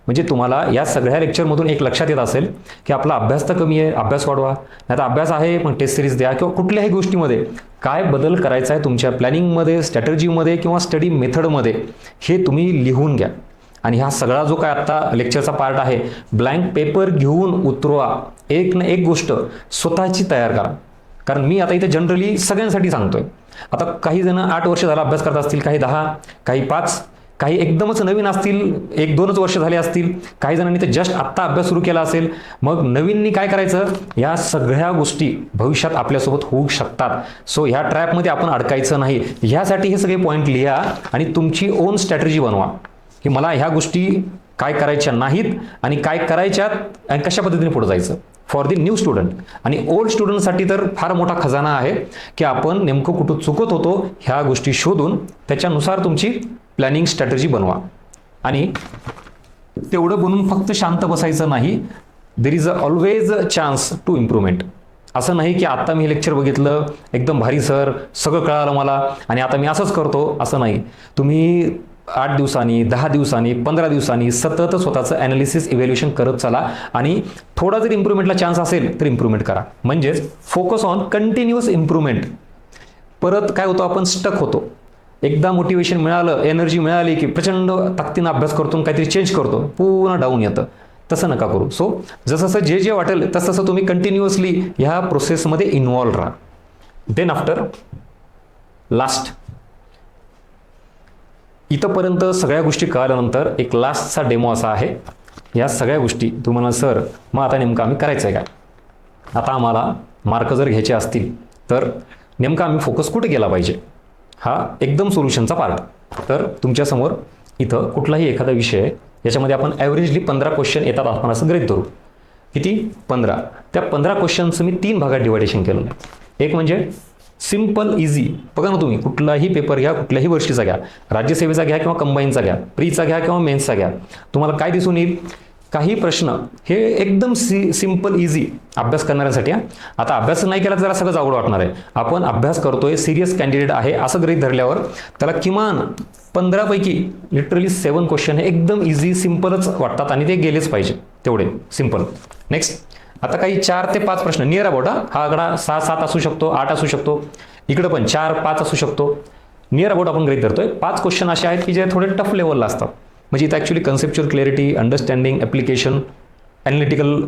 म्हणजे तुम्हाला या सगळ्या लेक्चरमधून एक लक्षात येत असेल की आपला अभ्यास तर कमी आहे, अभ्यास वाढवा. नाही तर अभ्यास आहे पण टेस्ट सिरीज द्या, किंवा कुठल्याही गोष्टीमध्ये काय बदल करायचा आहे तुमच्या प्लॅनिंगमध्ये, स्ट्रॅटेजीमध्ये किंवा स्टडी मेथडमध्ये, हे तुम्ही लिहून घ्या. आणि हा सगळा जो काय आता लेक्चरचा पार्ट आहे, ब्लँक पेपर घेऊन उतरवा. एक ना एक गोष्ट स्वतःची तयार करा. कारण मी आता इथे जनरली सगळ्यांसाठी सांगतोय. आता काही जण 8 वर्ष झाला अभ्यास करत असतील, काही 10, काही 5, काही एकदमच नवीन असतील, 1-2च वर्ष झाले असतील, काही जणांनी तर जस्ट आत्ता अभ्यास सुरू केला असेल. मग नवीननी काय करायचं? या सगळ्या गोष्टी भविष्यात आपल्यासोबत होऊ शकतात. सो ह्या ट्रॅपमध्ये आपण अडकायचं नाही. ह्यासाठी हे सगळे पॉईंट लिहा आणि तुमची ओन स्ट्रॅटेजी बनवा की मला ह्या गोष्टी काय करायच्या नाहीत आणि काय करायच्यात आणि कशा पद्धतीने पुढे जायचं. फॉर द न्यू स्टुडंट आणि ओल्ड स्टुडंटसाठी तर फार मोठा खजाना आहे की आपण नेमकं कुठं चुकत होतो ह्या गोष्टी शोधून त्याच्यानुसार तुमची प्लॅनिंग स्ट्रॅटेजी बनवा. आणि तेवढं बनून फक्त शांत बसायचं नाही. There is always a chance to improvement. असं नाही की आता मी हे लेक्चर बघितलं, एकदम भारी सर, सगळं कळालं मला आणि आता मी असंच करतो, असं नाही. तुम्ही 8 दिवसांनी, 10 दिवसांनी, 15 दिवसांनी सतत स्वतःचं ॲनालिसिस, इव्हॅल्युएशन करत चला. आणि थोडा जर इम्प्रूव्हमेंटला चान्स असेल तर इम्प्रूव्हमेंट करा. म्हणजेच फोकस ऑन कंटिन्युअस इम्प्रूव्हमेंट. परत काय होतं, आपण स्टक होतो. एकदा मोटिवेशन मिळालं, एनर्जी मिळाली की प्रचंड ताकदीनं अभ्यास करतो, काहीतरी चेंज करतो, पुन्हा डाऊन येतं. तसं नका करू. सो जसं जे वाटेल तसं तुम्ही कंटिन्युअसली ह्या प्रोसेसमध्ये इन्व्हॉल्व राहा. देन आफ्टर लास्ट, इथंपर्यंत सगळ्या गोष्टी कळाल्यानंतर एक लास्टचा डेमो असा आहे. या सगळ्या गोष्टी तुम्हाला सर मग आता नेमकं आम्ही करायचं आहे काय? आता आम्हाला मार्क जर घ्यायचे असतील तर नेमकं आम्ही फोकस कुठे केला पाहिजे? हा एकदम सोल्युशनचा पार्ट. तर तुमच्यासमोर इथं कुठलाही एखादा विषय आहे, याच्यामध्ये आपण ॲव्हरेजली 15 क्वेश्चन येतात आपण असं गृहीत धरू. किती? 15. त्या 15 क्वेश्चनचं मी 3 भागात डिवायडेशन केलं आहे. एक म्हणजे सिम्पल इझी. बघा ना, तुम्ही कुठलाही पेपर घ्या, कुठल्याही वर्षीचा घ्या, राज्यसेवेचा घ्या किंवा कंबाईनचा घ्या, प्रीचा घ्या किंवा मेन्सचा घ्या, तुम्हाला काय दिसून येईल? काही प्रश्न हे एकदम सिम्पल इझी अभ्यास करणाऱ्यांसाठी. आता अभ्यास नाही केला तर जरा सगळं अवघड वाटणार आहे. आपण अभ्यास करतोय, सिरियस कॅन्डिडेट आहे असं गृहीत धरल्यावर त्याला किमान 15 पैकी लिटरली 7 क्वेश्चन हे एकदम इझी सिम्पलच वाटतात आणि ते गेलेच पाहिजे तेवढे सिम्पल. नेक्स्ट, आता काही 4 ते 5 प्रश्न नियर अबाउट. हा आकडा 6-7 असू शकतो, 8 असू शकतो, इकडे पण 4-5 असू शकतो. नियर अबाउट आपण गृहीत धरतोय. 5 क्वेश्चन असे आहेत की जे थोडे टफ लेवलला असतात. म्हणजे इथं actually conceptual clarity, understanding, application, analytical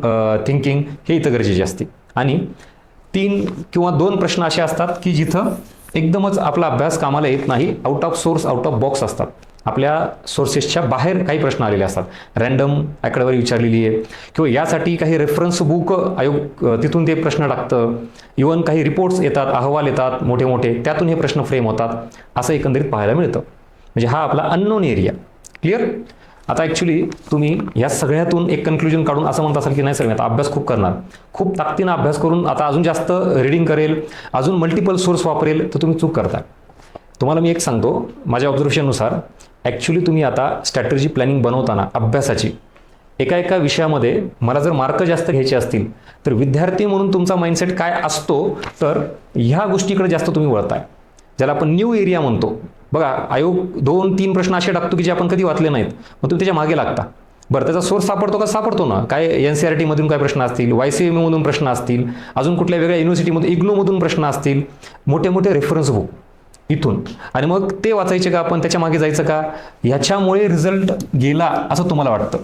thinking हे इथं गरजेचे असते. आणि 3 किंवा 2 प्रश्न असे असतात की जिथं एकदमच आपला अभ्यास कामाला येत नाही, out of source, out of box असतात. आपल्या सोर्सेसच्या बाहेर काही प्रश्न आलेले असतात, रँडम आकडेवारी विचारलेली आहे, किंवा यासाठी काही रेफरन्स बुक आयोग तिथून ते प्रश्न टाकतं, इवन काही रिपोर्ट्स येतात, अहवाल येतात मोठे मोठे, त्यातून हे प्रश्न फ्रेम होतात, असं एकंदरीत पाहायला मिळतं. म्हणजे हा आपला अननोन एरिया. क्लिअर? आता ॲक्च्युली तुम्ही या सगळ्यातून एक कन्क्लुजन काढून असं म्हणत असाल की नाही सर मी आता अभ्यास खूप करणार, खूप ताकदीनं अभ्यास करून आता अजून जास्त रीडिंग करेल, अजून मल्टिपल सोर्स वापरेल, तर तुम्ही चूक करता. तुम्हाला मी एक सांगतो माझ्या ऑब्झर्वेशननुसार, ॲक्च्युली तुम्ही आता स्ट्रॅटेजी प्लॅनिंग बनवताना अभ्यासाची एका विषयामध्ये मला जर मार्क जास्त घ्यायचे असतील तर विद्यार्थी म्हणून तुमचा माइंडसेट काय असतो, तर ह्या गोष्टीकडे जास्त तुम्ही वळताय, ज्याला आपण न्यू एरिया म्हणतो. बघा आयोग 2-3 प्रश्न असे टाकतो की जे आपण कधी वाचले नाहीत, मग तुम्ही त्याच्या मागे लागता. बरं त्याचा सोर्स सापडतो का? सापडतो ना. काय NCERT मधून काय प्रश्न असतील, YCMA मधून प्रश्न असतील, अजून कुठल्या वेगळ्या युनिव्हर्सिटीमधून इग्नोमधून प्रश्न असतील, मोठे मोठे रेफरन्स बुक इथून, आणि मग ते वाचायचे का आपण, त्याच्या मागे जायचं का? ह्याच्यामुळे रिझल्ट गेला असं तुम्हाला वाटतं.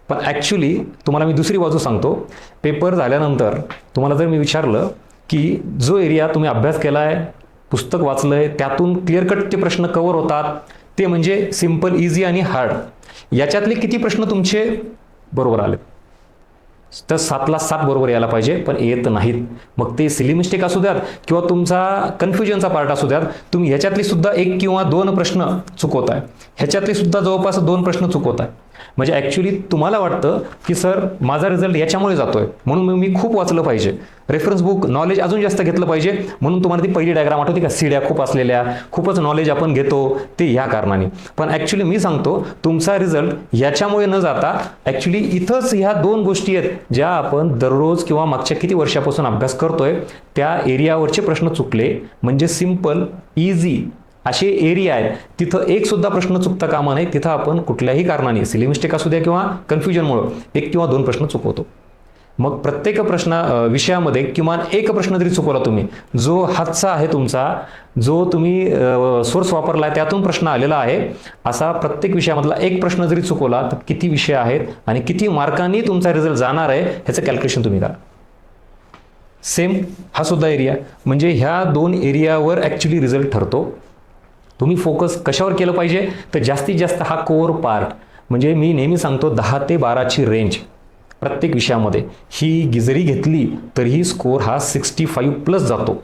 पण ॲक्च्युली तुम्हाला मी दुसरी बाजू सांगतो. पेपर झाल्यानंतर तुम्हाला जर मी विचारलं की जो एरिया तुम्ही अभ्यास केला आहे, पुस्तक वाचलं आहे, त्यातून क्लिअर कट ते प्रश्न कव्हर होतात, ते म्हणजे सिम्पल, इझी आणि हार्ड, याच्यातले किती प्रश्न तुमचे बरोबर आले? तर 7ला 7 बरोबर यायला पाहिजे, पण येत नाहीत. मग ते सिली मिस्टेक असू द्यात किंवा तुमचा कन्फ्युजनचा पार्ट असू द्यात, तुम्ही ह्याच्यातली सुद्धा 1 किंवा 2 प्रश्न चुकवताय, ह्याच्यातली सुद्धा जवळपास 2 प्रश्न चुकवताय. म्हणजे ॲक्च्युली तुम्हाला वाटतं की सर माझा रिझल्ट याच्यामुळे जातोय म्हणून मी खूप वाचलं पाहिजे, रेफरन्स बुक नॉलेज अजून जास्त घेतलं पाहिजे, म्हणून तुम्हाला ती पहिली डायग्राम आठवते का, सीड्या खूप असलेल्या, खूपच नॉलेज आपण घेतो ते ह्या कारणाने. पण ॲक्च्युली मी सांगतो तुमचा रिझल्ट याच्यामुळे न जाता ॲक्च्युली इथंच ह्या 2 गोष्टी आहेत ज्या आपण दररोज किंवा मागच्या किती वर्षापासून अभ्यास करतोय, त्या एरियावरचे प्रश्न चुकले. म्हणजे सिम्पल, इझी असे एरिया आहेत, तिथं एक सुद्धा प्रश्न चुकता कामा नये. तिथं आपण कुठल्याही कारणाने सिली मिस्टेक असू द्या किंवा कन्फ्युजनमुळं 1 किंवा 2 प्रश्न चुकवतो. मग प्रत्येक विषयामध्ये किमान एक प्रश्न जरी चुकवला तुम्ही, जो हातचा आहे तुमचा, जो तुम्ही सोर्स वापरला आहे त्यातून प्रश्न आलेला आहे, असा प्रत्येक विषयामधला एक प्रश्न जरी चुकवला तर किती विषय आहेत आणि किती मार्कांनी तुमचा रिझल्ट जाणार आहे ह्याचं कॅल्क्युलेशन तुम्ही करा. सेम हा सुद्धा एरिया, म्हणजे ह्या 2 एरियावर ॲक्च्युली रिझल्ट ठरतो. तुम्ही फोकस कशावर केलं पाहिजे, तर जास्तीत जास्त हा कोर पार्ट, म्हणजे मी नेहमी सांगतो 10 ते 12ची रेंज प्रत्येक विषयामध्ये ही जरी घेतली तरीही स्कोर हा 65+ जातो.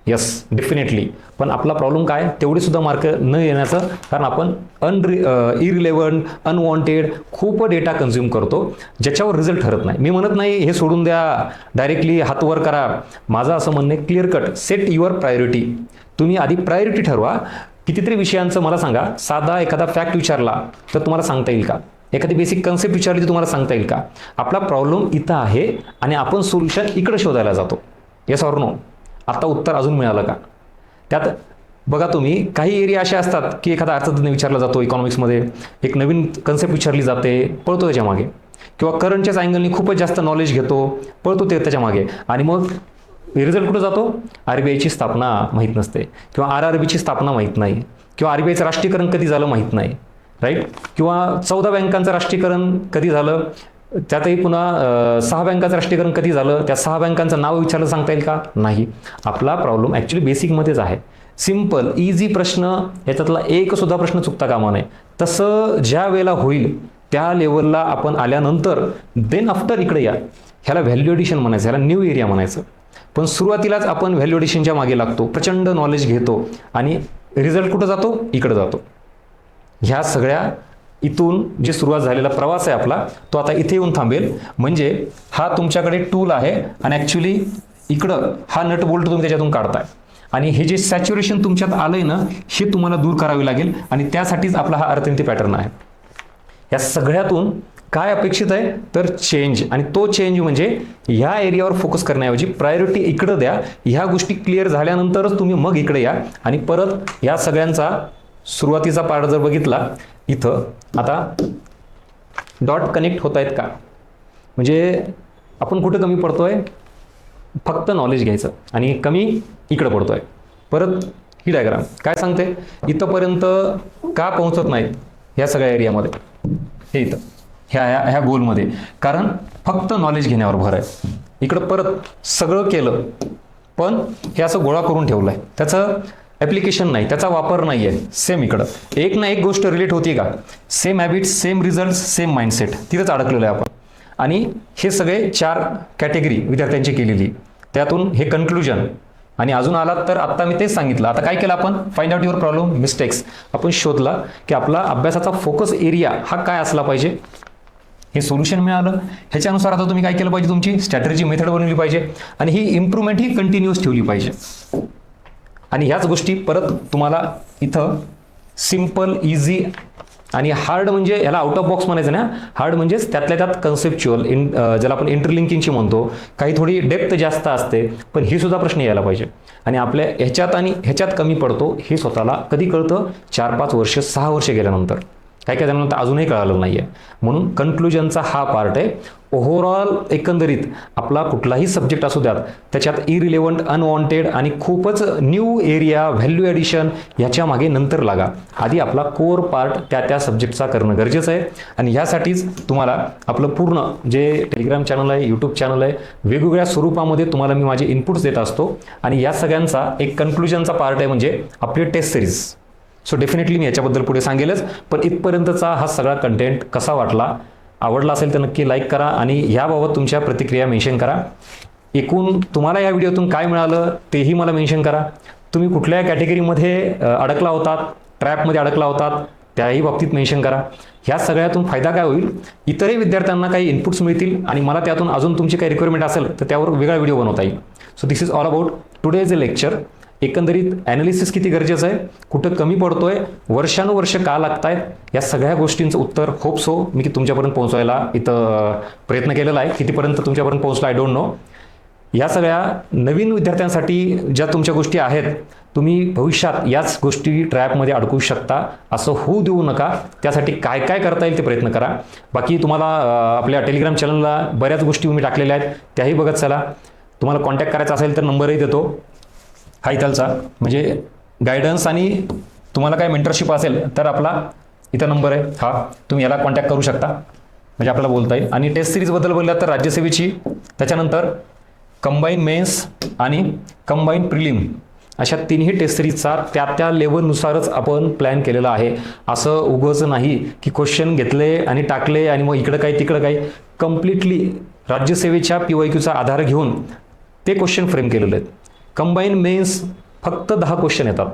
Yes definitely. पण आपला प्रॉब्लेम काय, तेवढे सुद्धा मार्क न येण्याचं, कारण आपण इरिलेव्हंट, अनवॉन्टेड खूप डेटा कन्झ्युम करतो ज्याच्यावर रिझल्ट ठरत नाही. मी म्हणत नाही हे सोडून द्या, डायरेक्टली हात वर करा. माझं असं म्हणणं आहे clear cut, set your priority. तुम्ही आधी प्रायोरिटी ठरवा. कितीतरी विषयांचं मला सांगा, साधा एखादा फॅक्ट विचारला तर तुम्हाला सांगता येईल का? एखादी बेसिक कन्सेप्ट विचारली तर तुम्हाला सांगता येईल का? आपला प्रॉब्लेम इथं आहे आणि आपण सोल्युशन इकडे शोधायला जातो. Yes or no? आता उत्तर अजून मिळालं का? त्यात बघा तुम्ही काही एरिया असे असतात की एखादा अर्थतज्ञ विचारला जातो इकॉनॉमिक्समध्ये, एक नवीन कन्सेप्ट विचारली जाते, पळतो त्याच्या मागे, किंवा करंटच्याच अँगलनी खूपच जास्त नॉलेज घेतो, पळतो ते त्याच्या मागे, आणि मग रिझल्ट कुठं जातो? RBIची स्थापना माहीत नसते, किंवा RRBची स्थापना माहीत नाही, किंवा RBIचं राष्ट्रीयकरण कधी झालं माहीत नाही, राईट? किंवा 14 बँकांचं राष्ट्रीयकरण कधी झालं, त्यातही पुन्हा 6 बँकांचं राष्ट्रीयकरण कधी झालं, त्या 6 बँकांचं नाव विचारलं सांगता येईल का? नाही. आपला प्रॉब्लेम ॲक्च्युली बेसिकमध्येच आहे. सिम्पल इझी प्रश्न, याच्यातला एक सुद्धा प्रश्न चुकता कामा नये. तसं ज्या वेळेला होईल त्या लेवलला आपण आल्यानंतर देन आफ्टर इकडे या. ह्याला व्हॅल्यू एडिशन म्हणायचं, ह्याला न्यू एरिया म्हणायचं. पण सुरुवातीलाच आपण व्हॅल्यू एडिशनच्या मागे लागतो, प्रचंड नॉलेज घेतो आणि रिझल्ट कुठं जातो? इकडं जातो. ह्या सगळ्या इथून जे सुरुवात झालेला प्रवास आहे आपला, तो आता इथे येऊन थांबेल. म्हणजे हा तुमच्याकडे टूल आहे आणि ॲक्च्युली इकडं हा नट बोल्ट तुम्ही त्याच्यातून काढताय, आणि हे जे सॅच्युरेशन तुमच्यात आलंय ना, हे तुम्हाला दूर करावे लागेल, आणि त्यासाठीच आपला हा अर्थनीती पॅटर्न आहे. या सगळ्यातून काय अपेक्षित आहे तर चेंज, आणि तो चेंज म्हणजे ह्या एरियावर फोकस करण्याऐवजी प्रायोरिटी इकडं द्या. ह्या गोष्टी क्लिअर झाल्यानंतरच तुम्ही मग इकडे या, आणि परत या सगळ्यांचा सुरुवातीचा पार्ट जर बघितला, इथं आता डॉट कनेक्ट होत आहेत का? म्हणजे आपण कुठं कमी पडतोय? फक्त नॉलेज घ्यायचं आणि कमी इकडं पडतोय. परत ही डायग्राम काय सांगते? इथंपर्यंत का पोहोचत नाहीत ह्या सगळ्या एरियामध्ये? हे इथं ह्या गोलमध्ये, कारण फक्त नॉलेज घेण्यावर भर आहे. इकडं परत सगळं केलं पण हे असं गोळा करून ठेवलं आहे, त्याचं ॲप्लिकेशन नाही, त्याचा वापर नाही आहे. सेम इकडं एक ना एक गोष्ट रिलेट होती का, same habits, same result, same mindset, तिथंच अडकलेलं आहे आपण. आणि हे सगळे 4 कॅटेगरी विद्यार्थ्यांची केलेली, त्यातून हे कन्क्लुजन. आणि अजून आलात तर आत्ता मी तेच सांगितलं. आता काय केलं आपण, find out your problem mistakes. आपण शोधला की आपला अभ्यासाचा फोकस एरिया हा काय असला पाहिजे, हे सोल्युशन मिळालं. ह्याच्यानुसार आता तुम्ही काय केलं पाहिजे, तुमची स्ट्रॅटेजी मेथड बनवली पाहिजे आणि ही इम्प्रूव्हमेंट ही कंटिन्यूअस ठेवली पाहिजे. आणि ह्याच गोष्टी परत तुम्हाला इथं सिम्पल, इझी आणि हार्ड, म्हणजे ह्याला आउट ऑफ बॉक्स म्हणायचं ना. हार्ड म्हणजेच त्यातल्या त्यात कन्सेप्च्युअल, ज्याला आपण इंटरलिंकिंगची म्हणतो, काही थोडी डेप्थ जास्त असते, पण ही सुद्धा प्रश्न यायला पाहिजे. आणि आपल्या ह्याच्यात आणि ह्याच्यात कमी पडतो हे स्वतःला कधी कळतं, 4-5 वर्ष 6 वर्ष गेल्यानंतर. काय काय त्यानंतर अजूनही कळालं नाही आहे. म्हणून कन्क्लुजनचा हा पार्ट आहे. ओव्हरऑल एकंदरीत आपला कुठलाही सब्जेक्ट असू द्यात, त्याच्यात इरिलेव्हंट, अनवॉन्टेड आणि खूपच न्यू एरिया, व्हॅल्यू ॲडिशन ह्याच्या मागे नंतर लागा. आधी आपला कोर पार्ट त्या सब्जेक्टचा करणं गरजेचं आहे. आणि ह्यासाठीच तुम्हाला आपलं पूर्ण जे टेलिग्राम चॅनल आहे, यूट्यूब चॅनल आहे, वेगवेगळ्या स्वरूपामध्ये तुम्हाला मी माझे इनपुट्स देत असतो. आणि या सगळ्यांचा एक कन्क्लुजनचा पार्ट आहे म्हणजे आपली टेस्ट सिरीज. सो डेफिनेटली मी याच्याबद्दल पुढे सांगेलच. पण इथपर्यंतचा हा सगळा कंटेंट कसा वाटला, आवडला असेल तर नक्की लाईक करा आणि याबाबत तुमच्या प्रतिक्रिया मेन्शन करा. एकूण तुम्हाला या व्हिडिओतून काय मिळालं तेही मला मेन्शन करा. तुम्ही कुठल्या कॅटेगरीमध्ये अडकला होतात, ट्रॅपमध्ये अडकला होतात, त्याही बाबतीत मेन्शन करा. ह्या सगळ्यातून फायदा काय होईल, इतरही विद्यार्थ्यांना काही इनपुट्स मिळतील आणि मला त्यातून अजून तुमची काही रिक्वायरमेंट असेल तर त्यावर वेगळा व्हिडिओ बनवता येईल. So this is all about today's a lecture. एकंदरीत ॲनालिसिस किती गरजेचं आहे, कुठं कमी पडतोय, वर्षानुवर्ष का लागतायत, या सगळ्या गोष्टींचं उत्तर होप सो मी तुमच्यापर्यंत पोहोचवायला इथं प्रयत्न केलेला आहे. कितीपर्यंत तुमच्यापर्यंत पोहोचला आय डोंट नो. या सगळ्या नवीन विद्यार्थ्यांसाठी ज्या तुमच्या गोष्टी आहेत, तुम्ही भविष्यात याच गोष्टी ट्रॅपमध्ये अडकू शकता, असं होऊ देऊ नका. त्यासाठी काय काय करता येईल ते प्रयत्न करा. बाकी तुम्हाला आपल्या टेलिग्राम चॅनलला बऱ्याच गोष्टी मी टाकलेल्या आहेत, त्याही बघत चला. तुम्हाला कॉन्टॅक्ट करायचा असेल तर नंबरही देतो हा इथलचा, म्हणजे गायडन्स आणि तुम्हाला काय मेंटरशिप असेल तर आपला इथं नंबर आहे हा, तुम्ही याला कॉन्टॅक्ट करू शकता, म्हणजे आपल्याला बोलता येईल. आणि टेस्ट सिरीजबद्दल बोललात तर राज्यसेवेची, त्याच्यानंतर कंबाईन मेन्स आणि कंबाईन प्रिलिम अशा तिन्ही टेस्ट सिरीजचा त्या लेवलनुसारच आपण प्लॅन केलेला आहे. असं उगाच नाही की क्वेश्चन घेतले आणि टाकले आणि मग इकडं काय तिकडं काय. कम्प्लिटली राज्यसेवेच्या PYQचा आधार घेऊन ते क्वेश्चन फ्रेम केलेले आहेत. कंबाईन मेन्स फक्त 10 क्वेश्चन येतात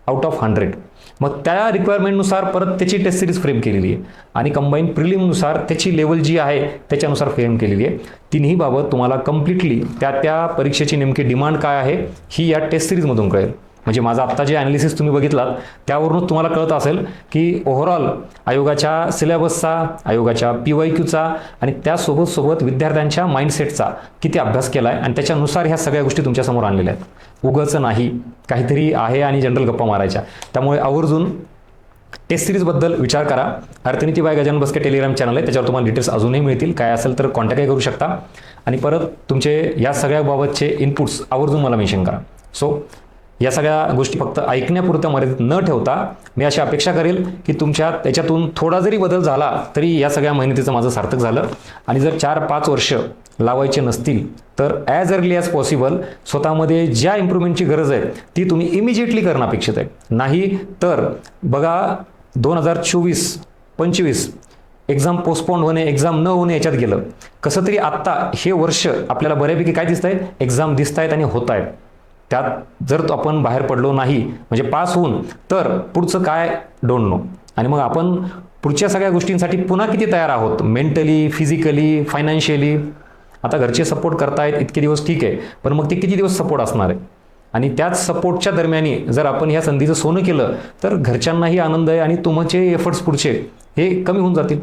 आउट ऑफ 100. मग त्या रिक्वायरमेंटनुसार परत त्याची टेस्ट सिरीज फ्रेम केलेली आहे आणि कंबाईन प्रिलिमनुसार त्याची लेवल जी आहे त्याच्यानुसार फ्रेम केलेली आहे. तिन्ही बाबत तुम्हाला कम्प्लिटली त्या परीक्षेची नेमकी डिमांड काय आहे ही या टेस्ट सिरीजमधून कळेल. म्हणजे माझा आत्ता जे ॲनालिसिस तुम्ही बघितलात त्यावरूनच तुम्हाला कळत असेल की ओव्हरऑल आयोगाच्या सिलेबसचा, आयोगाच्या PYQचा आणि त्यासोबत विद्यार्थ्यांच्या माइंडसेटचा किती अभ्यास केला आहे आणि त्याच्यानुसार ह्या सगळ्या गोष्टी तुमच्यासमोर आणलेल्या आहेत. उगाच नाही काहीतरी आहे आणि जनरल गप्पा मारायच्या. त्यामुळे आवर्जून टेस्ट सिरीजबद्दल विचार करा. अर्थनीती बाय गजानन बस्के टेलिग्राम चॅनल आहे, त्याच्यावर तुम्हाला डिटेल्स अजूनही मिळतील. काय असेल तर कॉन्टॅक्टही करू शकता. आणि परत तुमचे या सगळ्या बाबतचे इनपुट्स आवर्जून मला मेन्शन करा. सो या सगळ्या गोष्टी फक्त ऐकण्यापुरत्या मर्यादित न ठेवता मी अशी अपेक्षा करेल की तुमच्या त्याच्यातून थोडा जरी बदल झाला तरी या सगळ्या मेहनतीचं माझं सार्थक झालं. आणि जर 4-5 वर्ष लावायचे नसतील तर ॲज अर्ली ॲज पॉसिबल स्वतःमध्ये ज्या इम्प्रूव्हमेंटची गरज आहे ती तुम्ही इमिजिएटली करणं अपेक्षित आहे. नाही तर बघा 2024-25 एक्झाम पोस्टपोन होणे, एक्झाम न होणे याच्यात गेलं. कसं तरी आत्ता हे वर्ष आपल्याला बऱ्यापैकी काय दिसत आहे, एक्झाम दिसत आहेत आणि होत आहेत. त्यात जर आपण बाहेर पडलो नाही म्हणजे पास होऊन तर पुढचं काय डोंट नो. आणि मग आपण पुढच्या सगळ्या गोष्टींसाठी पुन्हा किती तयार आहोत, मेंटली, फिजिकली, फायनान्शियली. आता घरचे सपोर्ट करतायत इतके दिवस ठीक आहे, पण मग ते किती दिवस सपोर्ट असणार आहे. आणि त्याच सपोर्टच्या दरम्यानी जर आपण ह्या संधीचं सोनं केलं तर घरच्यांनाही आनंद आहे आणि तुमचे एफर्ट्स पुढचे हे कमी होऊन जातील.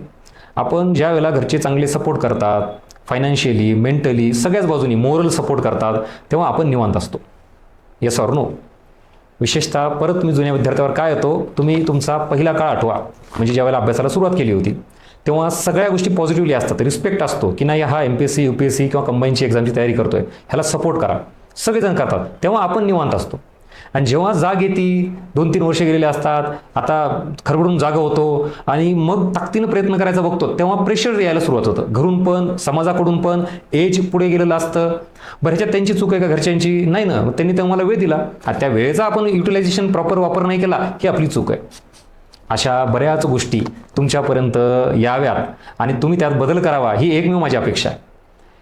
आपण ज्या वेळेला घरचे चांगले सपोर्ट करतात, फायनान्शियली, मेंटली, सगळ्याच बाजूनी मोरल सपोर्ट करतात, तेव्हा आपण निवांत असतो. Yes or no. विशेषतः परत मी जुन्या विद्यार्थ्यावर काय येतो, तुम्ही तुमचा पहिला काळ आठवा, म्हणजे ज्यावेळेला अभ्यासाला सुरुवात केली होती तेव्हा सगळ्या गोष्टी पॉझिटिव्हली असतात. रिस्पेक्ट असतो की नाही हा MPSC, UPSC किंवा कंबाईनची एक्झामची तयारी करतोय, ह्याला सपोर्ट करा, सगळेजण करतात, तेव्हा आपण निवांत असतो. आणि जेव्हा जाग येते 2-3 वर्ष गेलेले असतात, आता खरबडून जागा होतो आणि मग ताकदीनं प्रयत्न करायचा बघतो, तेव्हा प्रेशर यायला सुरुवात होतं. घरून पण, समाजाकडून पण, एज पुढे गेलेलं असतं. बरं, ह्याच्यात त्यांची चूक आहे का घरच्यांची? नाही ना, त्यांनी तुम्हाला वेळ दिला, त्या वेळेचा आपण युटिलायझेशन प्रॉपर वापर नाही केला, ही आपली चूक आहे. अशा बऱ्याच गोष्टी तुमच्यापर्यंत याव्यात आणि तुम्ही त्यात बदल करावा, ही एकमेव माझी अपेक्षा आहे.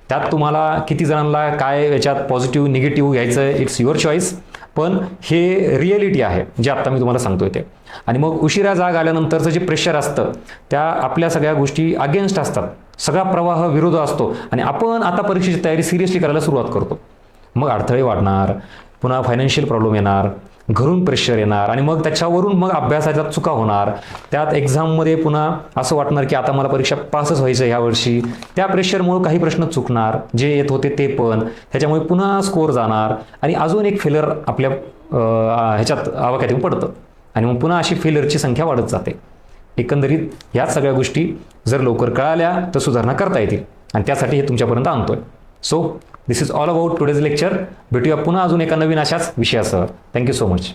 त्यात तुम्हाला किती जणांना काय याच्यात पॉझिटिव्ह निगेटिव्ह घ्यायचं आहे, इट्स युअर चॉईस. पण हे रिॲलिटी आहे जे आत्ता मी तुम्हाला सांगतोय ते. आणि मग उशिरा जाग आल्यानंतरचं जे प्रेशर असतं, त्या आपल्या सगळ्या गोष्टी अगेन्स्ट असतात, सगळा प्रवाह विरोध असतो आणि आपण आता परीक्षेची तयारी सिरियसली करायला सुरुवात करतो. मग अडथळे वाढणार, पुन्हा फायनान्शियल प्रॉब्लेम येणार, घरून प्रेशर येणार आणि मग त्याच्यावरून मग अभ्यासाच्या चुका होणार. त्यात एक्झाममध्ये पुन्हा असं वाटणार की आता मला परीक्षा पासच व्हायचं ह्या वर्षी. त्या प्रेशरमुळे काही प्रश्न चुकणार, जे येत होते ते पण, त्याच्यामुळे पुन्हा स्कोअर जाणार आणि अजून एक फेलर आपल्या ह्याच्यात आवाक्यात येऊन पडतं आणि मग पुन्हा अशी फेलरची संख्या वाढत जाते. एकंदरीत ह्याच सगळ्या गोष्टी जर लवकर कळाल्या तर सुधारणा करता येतील आणि त्यासाठी हे तुमच्यापर्यंत आणतोय. So this is all about today's lecture. भेटूया पुन्हा अजून एका नवीन अशाच विषयासह. Thank you so much.